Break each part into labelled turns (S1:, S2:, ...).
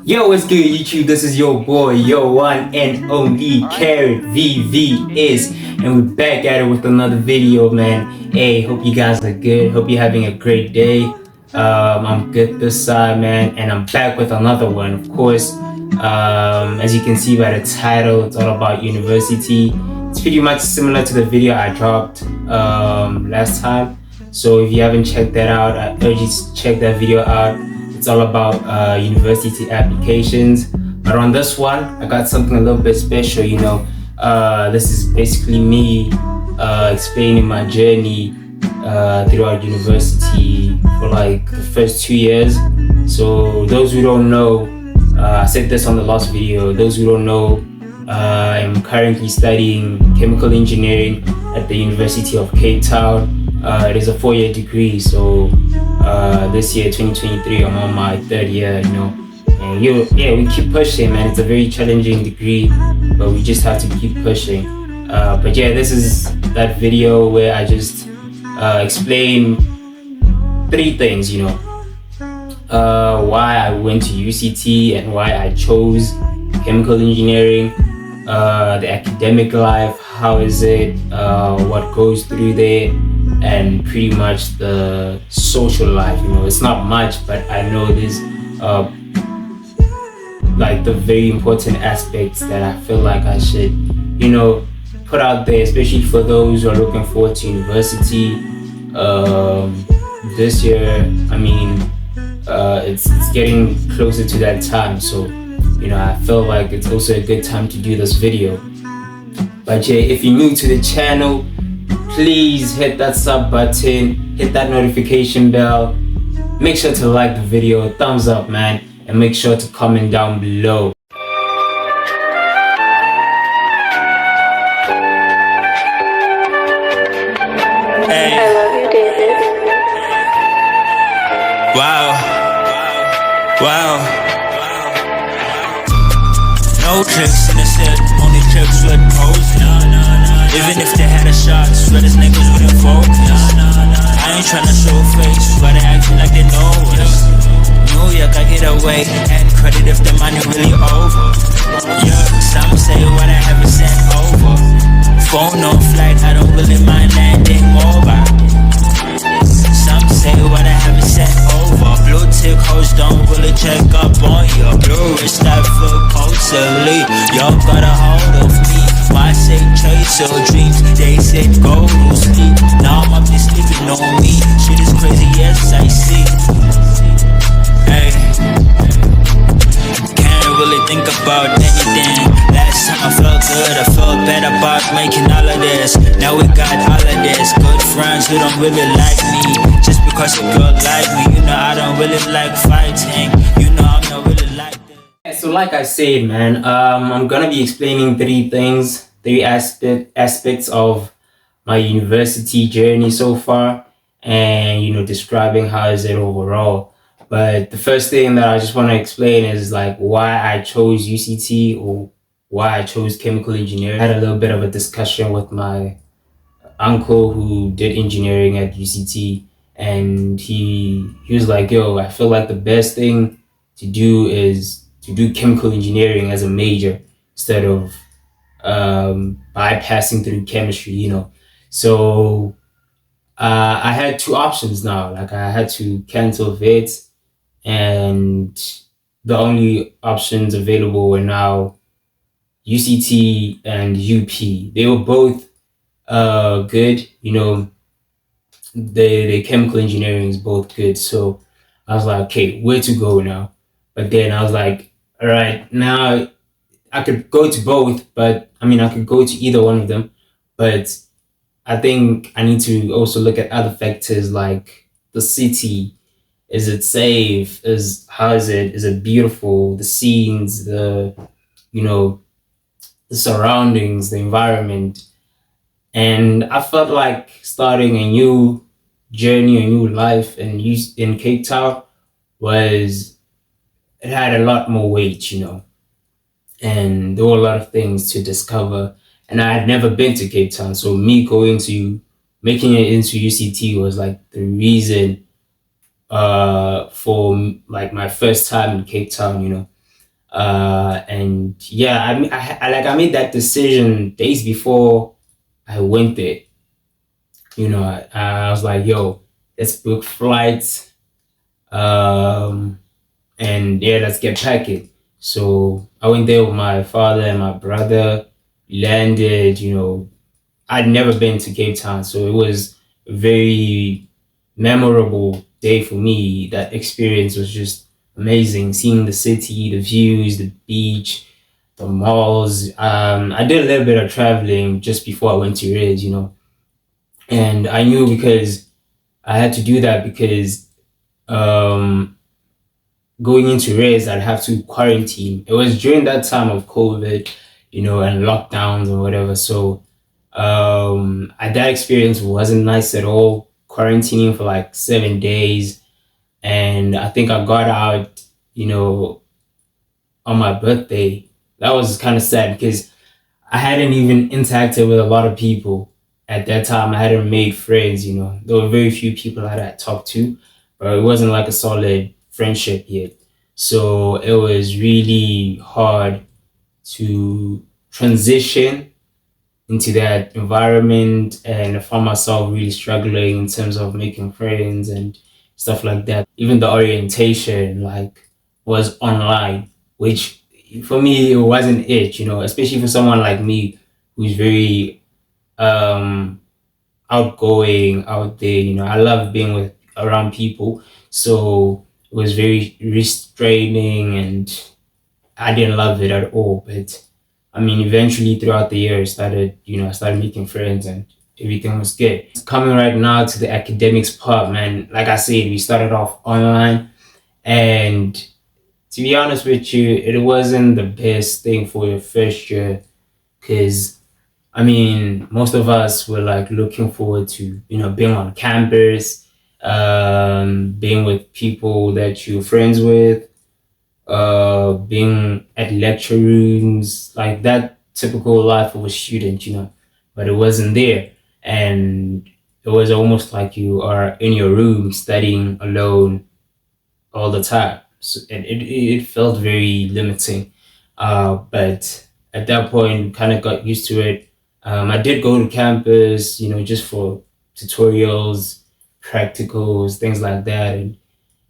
S1: Yo, what's good, YouTube? This is your boy, your one and only Carrot VV is, and we're back at it with another video, man. Hey, hope you guys are good. Hope you're having a great day. I'm good this side, man, and I'm back with another one, of course. As you can see by the title, it's all about university. It's pretty much similar to the video I dropped last time. So if you haven't checked that out, I urge you to check that video out. It's all about university applications. But on this one, I got something a little bit special, This is basically me explaining my journey throughout university for like the first 2 years. So those who don't know, I said this on the last video, those who don't know, I'm currently studying chemical engineering at the University of Cape Town. It is a 4-year degree, so this year 2023 I'm on my 3rd year, and we keep pushing, man. It's a very challenging degree, but we just have to keep pushing. But yeah, this is that video where I just explain 3 things, why I went to UCT and why I chose chemical engineering, the academic life, how is it, what goes through there, and pretty much the social life. It's not much, but I know there's like the very important aspects that I feel like I should put out there, especially for those who are looking forward to university. This year, it's getting closer to that time, so I feel like it's also a good time to do this video. But yeah, if you're new to the channel, please hit that sub button, hit that notification bell, make sure to like the video, thumbs up, man, and make sure to comment down below.
S2: Hey. I love you, David. Wow. No tricks in the set, only tricks with pose. Even if they had a shot, swear these niggas wouldn't focus. I ain't tryna show face, but they acting like they know us. New York, I get away, and credit if the money really over. Yeah, some say what I haven't sent over. Phone on flight, I don't really mind landing over. Some say what I haven't sent over. Blue tick hoes don't really check up on you. Blue wrist that feel closely. Y'all got a hold of me. Why say chase your dreams? They said go to sleep. Now I'm up there sleeping on me. Shit is crazy, yes I see. Hey, can't really think about anything. Last time I felt good, I felt bad about making all of this. Now we got all of this. Good friends who don't really like me, just because a girl like me. I don't really like fighting. I'm not really like that.
S1: So like I said, man, I'm gonna be explaining 3 aspects of my university journey so far, and describing how is it overall. But the first thing that I just want to explain is like why I chose UCT, or why I chose chemical engineering. I had a little bit of a discussion with my uncle who did engineering at UCT, and he was like, yo, I feel like the best thing to do is to do chemical engineering as a major instead of bypassing through chemistry, So I had 2 options now. Like I had to cancel vet, and the only options available were now UCT and UP. They were both good, the chemical engineering is both good. So I was like, okay, where to go now? But then I was like, all right, now I could go to both, but I could go to either one of them, but I think I need to also look at other factors like the city. Is it safe? How is it? Is it beautiful? The scenes, the surroundings, the environment. And I felt like starting a new journey, a new life in Cape Town it had a lot more weight, and there were a lot of things to discover. And I had never been to Cape Town, so me making it into UCT was like the reason for like my first time in Cape Town, And yeah, I made that decision days before I went there. I was like, yo, let's book flights, um, and yeah, let's get packing. So I went there with my father and my brother. Landed, I'd never been to Cape Town, so it was a very memorable day for me. That experience was just amazing. Seeing the city, the views, the beach, the malls. I did a little bit of traveling just before I went to Ridge, and I knew because I had to do that because um, going into Ridge, I'd have to quarantine. It was during that time of COVID, and lockdowns and whatever. So that experience wasn't nice at all. Quarantining for like 7 days, and I think I got out, you know, on my birthday. That was kind of sad because I hadn't even interacted with a lot of people at that time. I hadn't made friends. There were very few people I had talked to, but it wasn't like a solid friendship yet. So it was really hard to transition into that environment, and I found myself really struggling in terms of making friends and stuff like that. Even the orientation like was online, which for me it wasn't it, especially for someone like me who's very um outgoing out there. I love being with around people. So it was very restraining and I didn't love it at all. But I mean, eventually throughout the year, I started making friends and everything was good. Coming right now to the academics part, man, like I said, we started off online, and to be honest with you, it wasn't the best thing for your first year because I mean, most of us were like looking forward to, being on campus, being with people that you're friends with, being at lecture rooms, like that typical life of a student, but it wasn't there. And it was almost like you are in your room studying alone all the time. So, and it felt very limiting. But at that point, kind of got used to it. I did go to campus, just for tutorials, practicals, things like that, and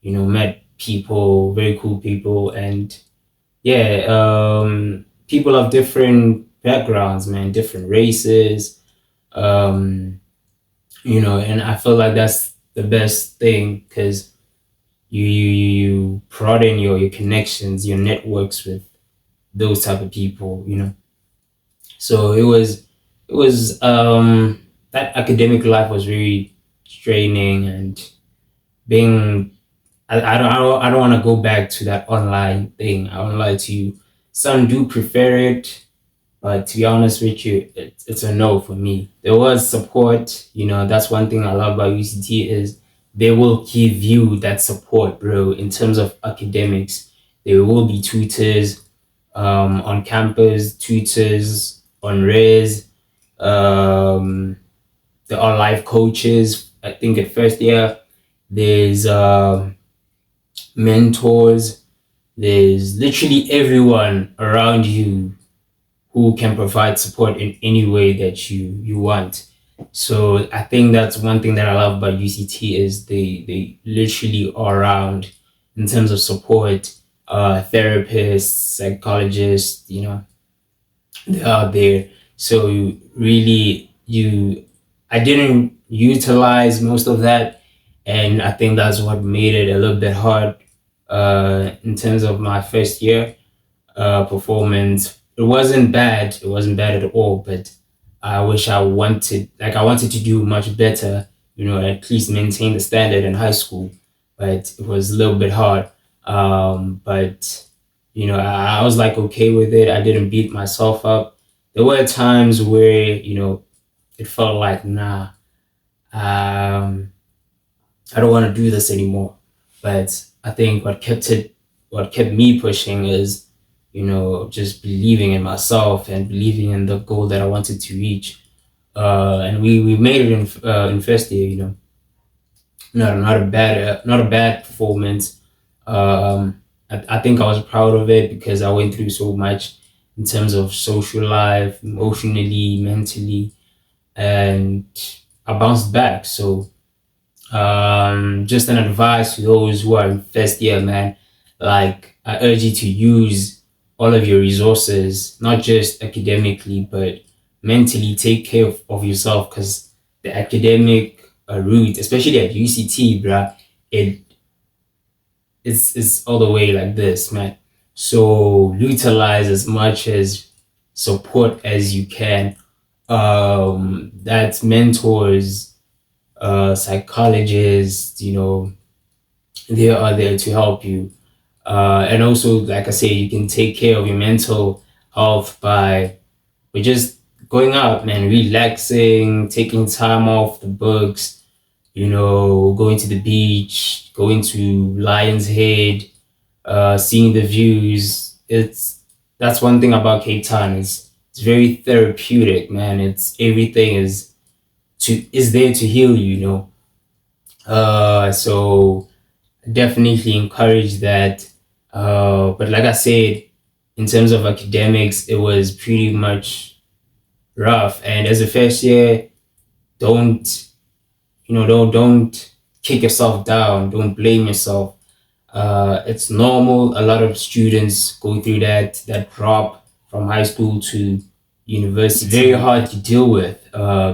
S1: met people, very cool people, and yeah, people of different backgrounds, man, different races, um, and I feel like that's the best thing because you broaden your connections, your networks with those type of people. So it was that academic life was very draining and being I don't want to go back to that online thing. I won't lie to you. Some do prefer it, but to be honest with you, it's a no for me. There was support. That's one thing I love about UCT is they will give you that support, bro. In terms of academics, there will be tutors on campus, tutors on res. There are life coaches. I think at first year, there's mentors. There's literally everyone around you who can provide support in any way that you want. So I think that's one thing that I love about UCT is they literally are around in terms of support, therapists, psychologists, they're out there. So really I didn't utilize most of that, and I think that's what made it a little bit hard in terms of my first year performance. It wasn't bad. It wasn't bad at all. But I wish I wanted to do much better. At least maintain the standard in high school. But it was a little bit hard. But I was like okay with it. I didn't beat myself up. There were times where it felt like nah. Um, I don't want to do this anymore. But I think what kept me pushing is, just believing in myself and believing in the goal that I wanted to reach. And we made it in first year. Not a bad performance. Um, I think I was proud of it because I went through so much in terms of social life, emotionally, mentally, and I bounced back. So just an advice to those who are in first year, man. Like, I urge you to use all of your resources, not just academically, but mentally. Take care of yourself, because the academic route, especially at UCT, bruh, it's all the way like this, man. So utilize as much as support as you can. That's mentors, psychologists, they are there to help you. And also, like I say, you can take care of your mental health by just going out, man, relaxing, taking time off the books, going to the beach, going to Lion's Head, seeing the views. That's one thing about Cape Town. It's very therapeutic, man. It's everything is there to heal you, so definitely encourage that. But like I said, in terms of academics, it was pretty much rough. And as a first year, don't don't kick yourself down. Don't blame yourself. It's normal. A lot of students go through that drop from high school to university. It's very hard to deal with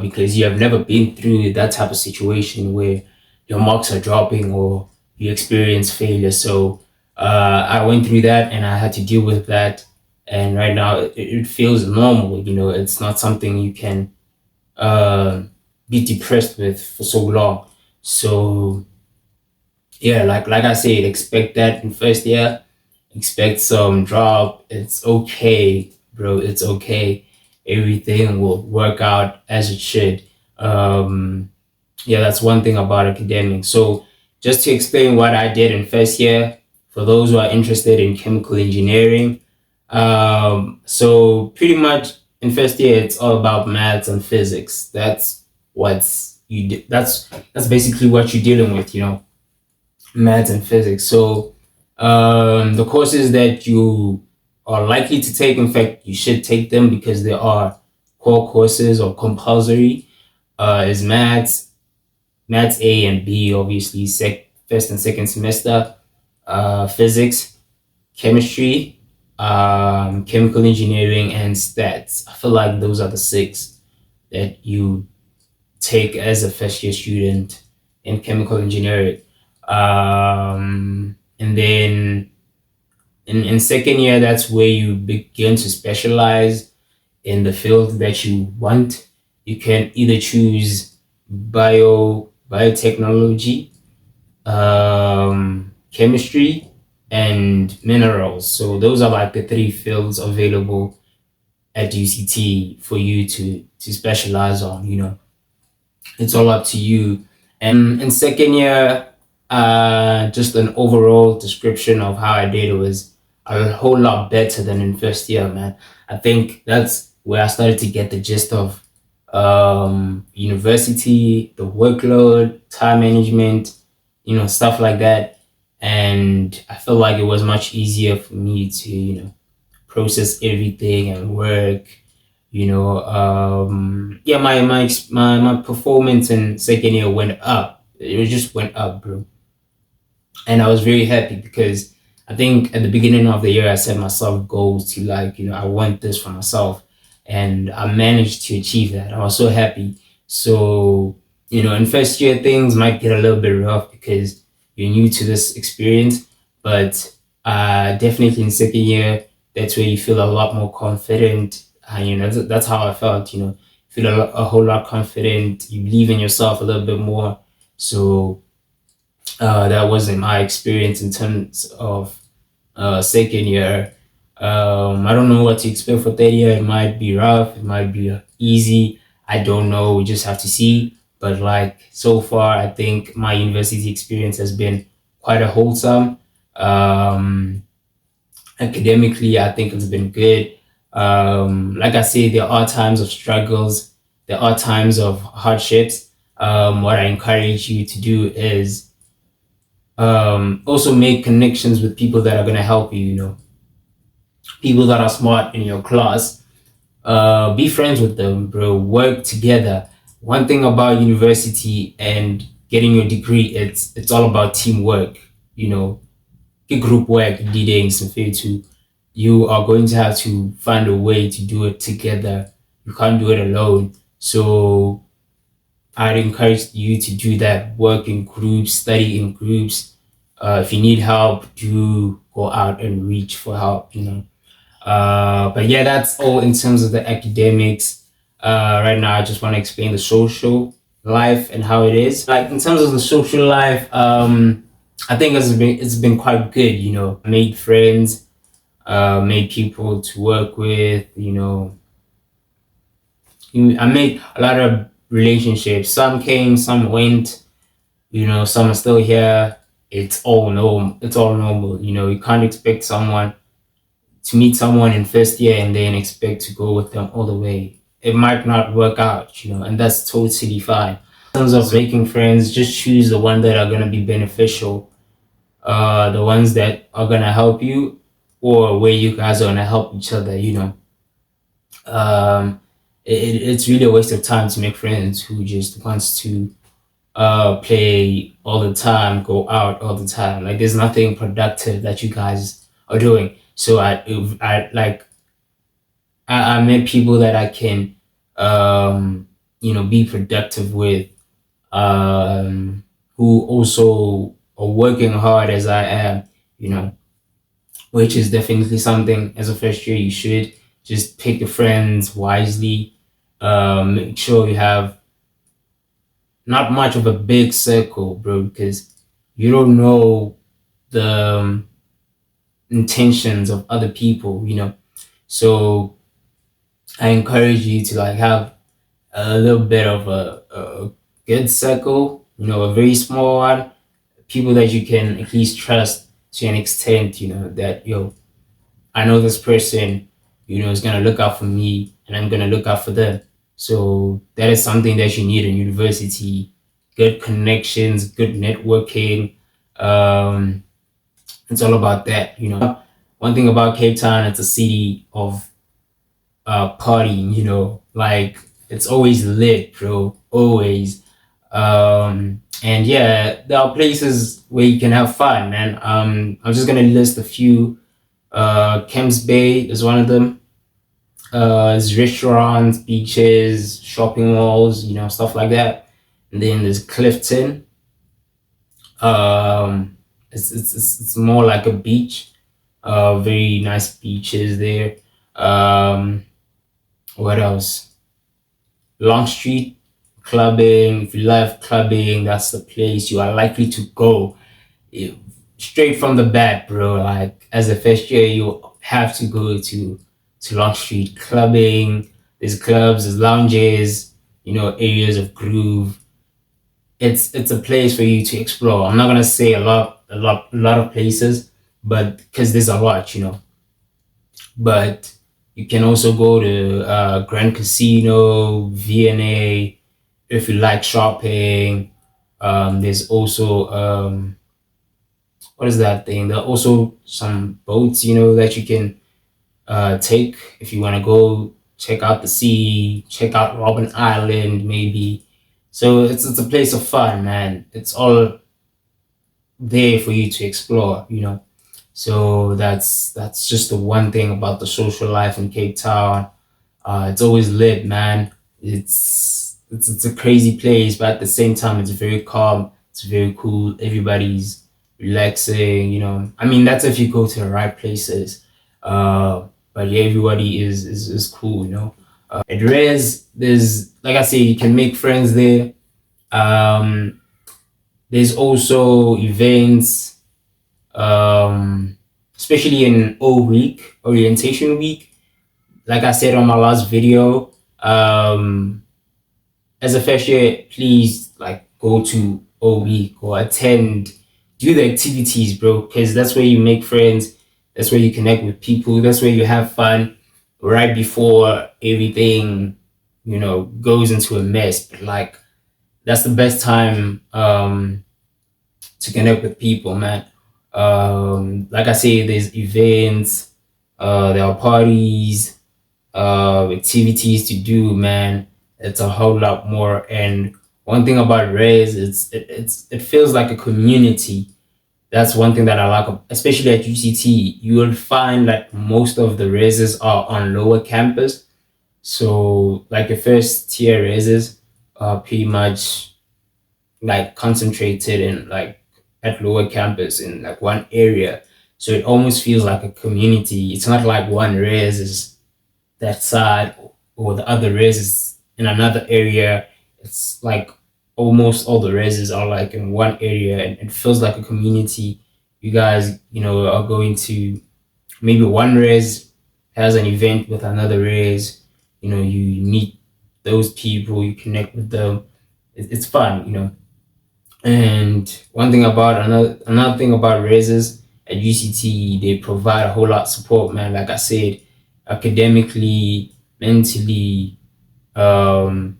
S1: because you have never been through that type of situation where your marks are dropping or you experience failure. So I went through that and I had to deal with that. And right now it feels normal. It's not something you can uh, be depressed with for so long. So yeah, like I said, expect that in first year. Expect some drop. It's okay, bro. It's okay. Everything will work out as it should. Yeah, that's one thing about academics. So just to explain what I did in first year, for those who are interested in chemical engineering, so pretty much in first year it's all about maths and physics. That's basically what you're dealing with, maths and physics. So the courses that you are likely to take, in fact, you should take them because they are core courses or compulsory, is maths A and B, obviously, first and second semester, physics, chemistry, chemical engineering, and stats. I feel like those are the six that you take as a first year student in chemical engineering. And then in second year, that's where you begin to specialize in the field that you want. You can either choose biotechnology, chemistry, and minerals. So those are like the three fields available at UCT for you to specialize on. It's all up to you. And in second year, just an overall description of how I did was a whole lot better than in first year, man. I think that's where I started to get the gist of university, the workload, time management, stuff like that. And I felt like it was much easier for me to, process everything and work. Yeah, my performance in second year went up. It just went up, bro. And I was very happy because I think at the beginning of the year I set myself goals to, like, I want this for myself, and I managed to achieve that. I was so happy. So in first year things might get a little bit rough because you're new to this experience, but definitely in second year that's where you feel a lot more confident. And that's how I felt. Feel a whole lot confident. You believe in yourself a little bit more. So that wasn't my experience in terms of second year. I don't know what to expect for third year. It might be rough. It might be easy. I don't know. We just have to see. But like so far, I think my university experience has been quite a wholesome. Academically, I think it's been good. Like I say, there are times of struggles. There are times of hardships. What I encourage you to do is Also make connections with people that are gonna help you. You know, people that are smart in your class. Be friends with them, bro. Work together. One thing about university and getting your degree, it's all about teamwork. You know, group work, leading some to you are going to have to find a way to do it together. You can't do it alone. So I'd encourage you to do that. Work in groups, study in groups. If you need help, do go out and reach for help. You know. But yeah, that's all in terms of the academics. Right now, I just want to explain the social life and how it is. Like in terms of the social life, I think it's been quite good. You know, made friends, made people to work with. You know, I made a lot of relationships. Some came, some went. You know, some are still here. It's all normal. It's all normal. You know, you can't expect someone to meet someone in first year and then expect to go with them all the way. It might not work out, you know, and that's totally fine. In terms of making friends, just choose the ones that are gonna be beneficial, the ones that are gonna help you, or where you guys are gonna help each other. You know, it's really a waste of time to make friends who just wants to play all the time, go out all the time. Like there's nothing productive that you guys are doing. So I like I met people that I can, you know, be productive with, who also are working hard as I am, you know, which is definitely something as a first year you should just pick your friends wisely. Make sure you have not much of a big circle, bro, because you don't know the intentions of other people, you know. So I encourage you to like have a little bit of a good circle, you know, a very small one, people that you can at least trust to an extent, you know, that yo, I know this person, you know, is gonna look out for me and I'm gonna look out for them. So that is something that you need in university. Good connections, good networking. Um, it's all about that, you know. One thing about Cape Town, it's a city of partying, you know, like it's always lit, bro, always. And yeah, there are places where you can have fun, man. I'm just gonna list a few. Kems Bay is one of them. There's restaurants, beaches, shopping malls, you know, stuff like that. And then there's Clifton. It's more like a beach. Very nice beaches there. Um, what else? Long Street clubbing. If you love clubbing, that's the place you are likely to go. It- Straight from the bat, bro. Like as a first year, you have to go to Long Street clubbing. There's clubs, there's lounges, you know, areas of groove. It's a place for you to explore. I'm not gonna say a lot of places, but because there's a lot, you know. But you can also go to Grand Casino, VNA, if you like shopping. There's also what is that thing? There are also some boats, you know, that you can take if you want to go check out the sea, check out Robben Island, maybe. So it's a place of fun, man. It's all there for you to explore, you know. So that's just the one thing about the social life in Cape Town. It's always lit, man. It's a crazy place, but at the same time, it's very calm. It's very cool. Everybody's relaxing, you know. I mean, that's if you go to the right places. But yeah, everybody is cool, you know. At Res, there's like I say, you can make friends there. Um, there's also events, especially in O week, orientation week. Like I said on my last video, as a first year, please like go to O week or attend, do the activities, bro, because that's where you make friends. That's where you connect with people. That's where you have fun right before everything, you know, goes into a mess. But like that's the best time to connect with people, man. Like I say, there's events, there are parties, activities to do, man. It's a whole lot more. And one thing about Rays, it feels like a community. That's one thing that I like, especially at UCT. You will find that most of the raises are on lower campus. So like the first tier raises are pretty much like concentrated in like at lower campus in like one area. So it almost feels like a community. It's not like one res is that side or the other res is in another area. It's like almost all the reses are like in one area, and it feels like a community. You guys, are going to maybe one res has an event with another res. You meet those people, you connect with them. It's fun. And another thing about reses at UCT, they provide a whole lot of support, man. Like I said, academically, mentally, um,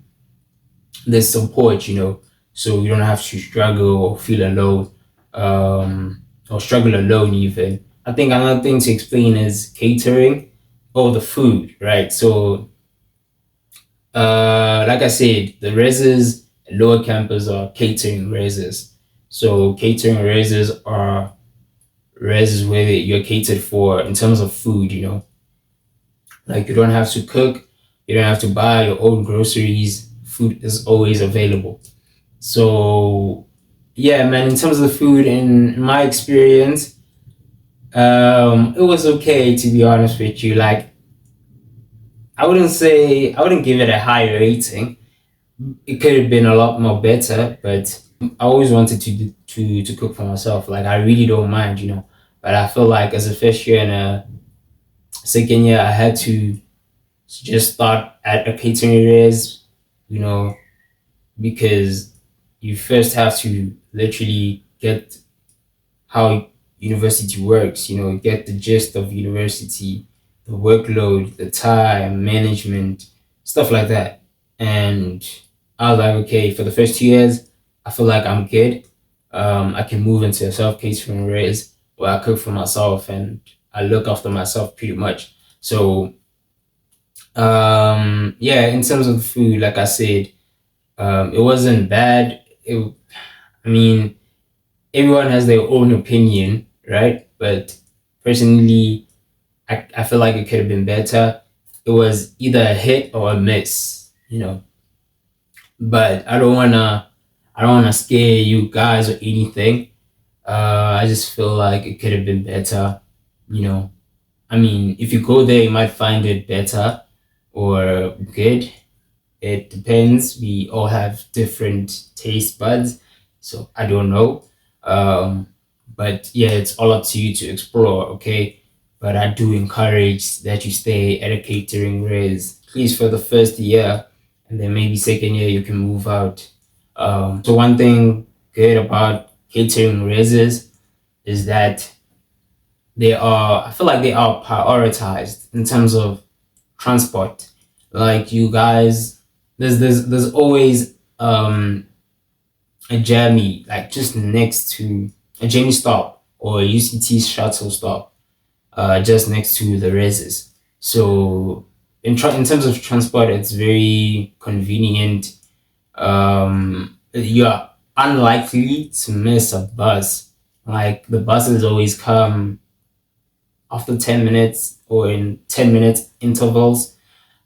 S1: there's support. So you don't have to struggle or feel alone, or struggle alone even. I think another thing to explain is catering or the food, right? So like I said, the reses at lower campus are catering reses. So catering reses are reses where you're catered for in terms of food. Like you don't have to cook, you don't have to buy your own groceries. Food is always available. So yeah, man, in terms of the food, in my experience, it was okay, to be honest with you. Like I wouldn't give it a high rating. It could have been a lot more better, but I always wanted to cook for myself. Like I really don't mind. But I feel like as a first year and a second year, I had to just start at a catering res, you know, because you first have to literally get how university works, get the gist of university, the workload, the time, management, stuff like that. And I was like, okay, for the first 2 years, I feel like I'm good. I can move into a self catering race where I cook for myself and I look after myself pretty much. So, yeah, in terms of the food, like I said, it wasn't bad. I mean, everyone has their own opinion, right? But personally, I feel like it could have been better. It was either a hit or a miss. But I don't wanna scare you guys or anything. I just feel like it could have been better. You know, I mean, if you go there, you might find it better or good. It depends. We all have different taste buds, so I don't know. Um, but yeah, it's all up to you to explore, okay? But I do encourage that you stay at a catering res, at least for the first year, and then maybe second year you can move out. So one thing good about catering reses is that I feel like they are prioritized in terms of transport. Like you guys, there's always a journey like just next to a journey stop or a UCT shuttle stop, just next to the reses. So in terms of transport, it's very convenient. You're unlikely to miss a bus. Like the buses always come after 10 minutes or in 10 minutes intervals.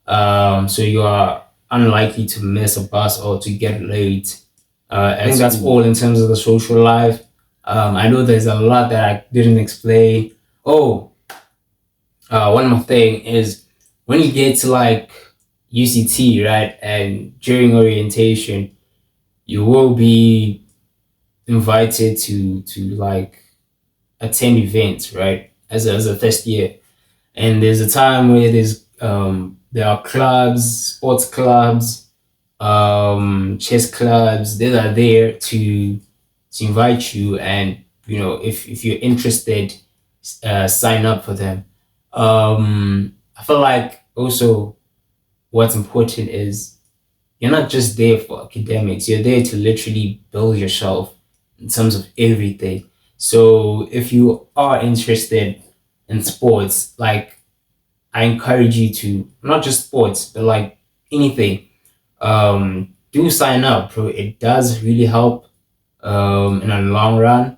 S1: So you are unlikely to miss a bus or to get late. I think that's all in terms of the social life. I know there's a lot that I didn't explain. Oh, one more thing is when you get to like UCT, right, and during orientation, you will be invited to like attend events, right, as a first year. And there's a time where there are clubs, sports clubs, chess clubs that are there to invite you, and if you're interested, sign up for them. I feel like also what's important is you're not just there for academics, you're there to literally build yourself, in terms of everything. So if you are interested in sports, like I encourage you to, not just sports, but like anything, do sign up, bro. It does really help in the long run.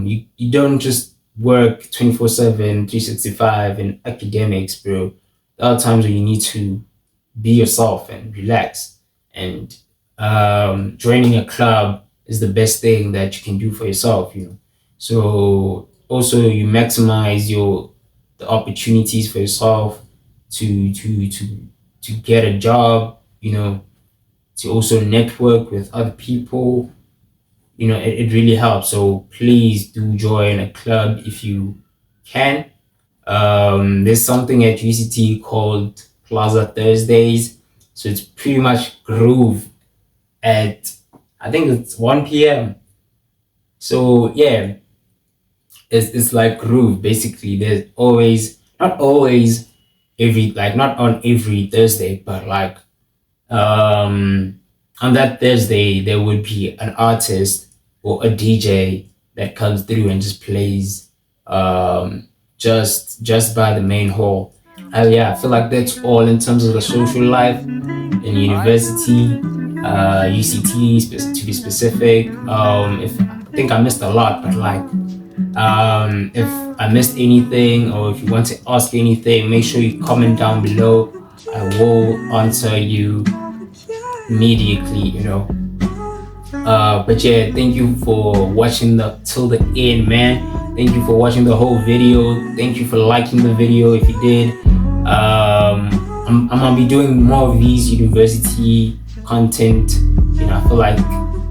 S1: You don't just work 24/7, 365 in academics, bro. There are times where you need to be yourself and relax. And joining a club is the best thing that you can do for yourself, you know. So also you maximize the opportunities for yourself to get a job, you know, to also network with other people. You know, it really helps. So please do join a club if you can. There's something at UCT called Plaza Thursdays. So it's pretty much groove at, I think it's 1 p.m. So yeah, it's like groove basically. There's always, not always every, like not on every Thursday, but like on that Thursday there would be an artist or a DJ that comes through and just plays just by the main hall. Yeah, I feel like that's all in terms of the social life in university, UCT to be specific. If I think I missed a lot, but like if I missed anything or if you want to ask anything, make sure you comment down below. I will answer you immediately, you know. But yeah, thank you for watching till the end, man. Thank you for watching the whole video. Thank you for liking the video if you did. I'm gonna be doing more of these university content. You know, I feel like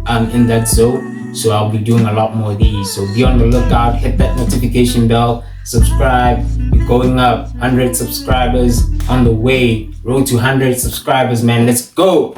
S1: I'm in that zone, so I'll be doing a lot more of these. So be on the lookout, hit that notification bell, subscribe. We're going up, 100 subscribers on the way. Road to 100 subscribers, man. Let's go.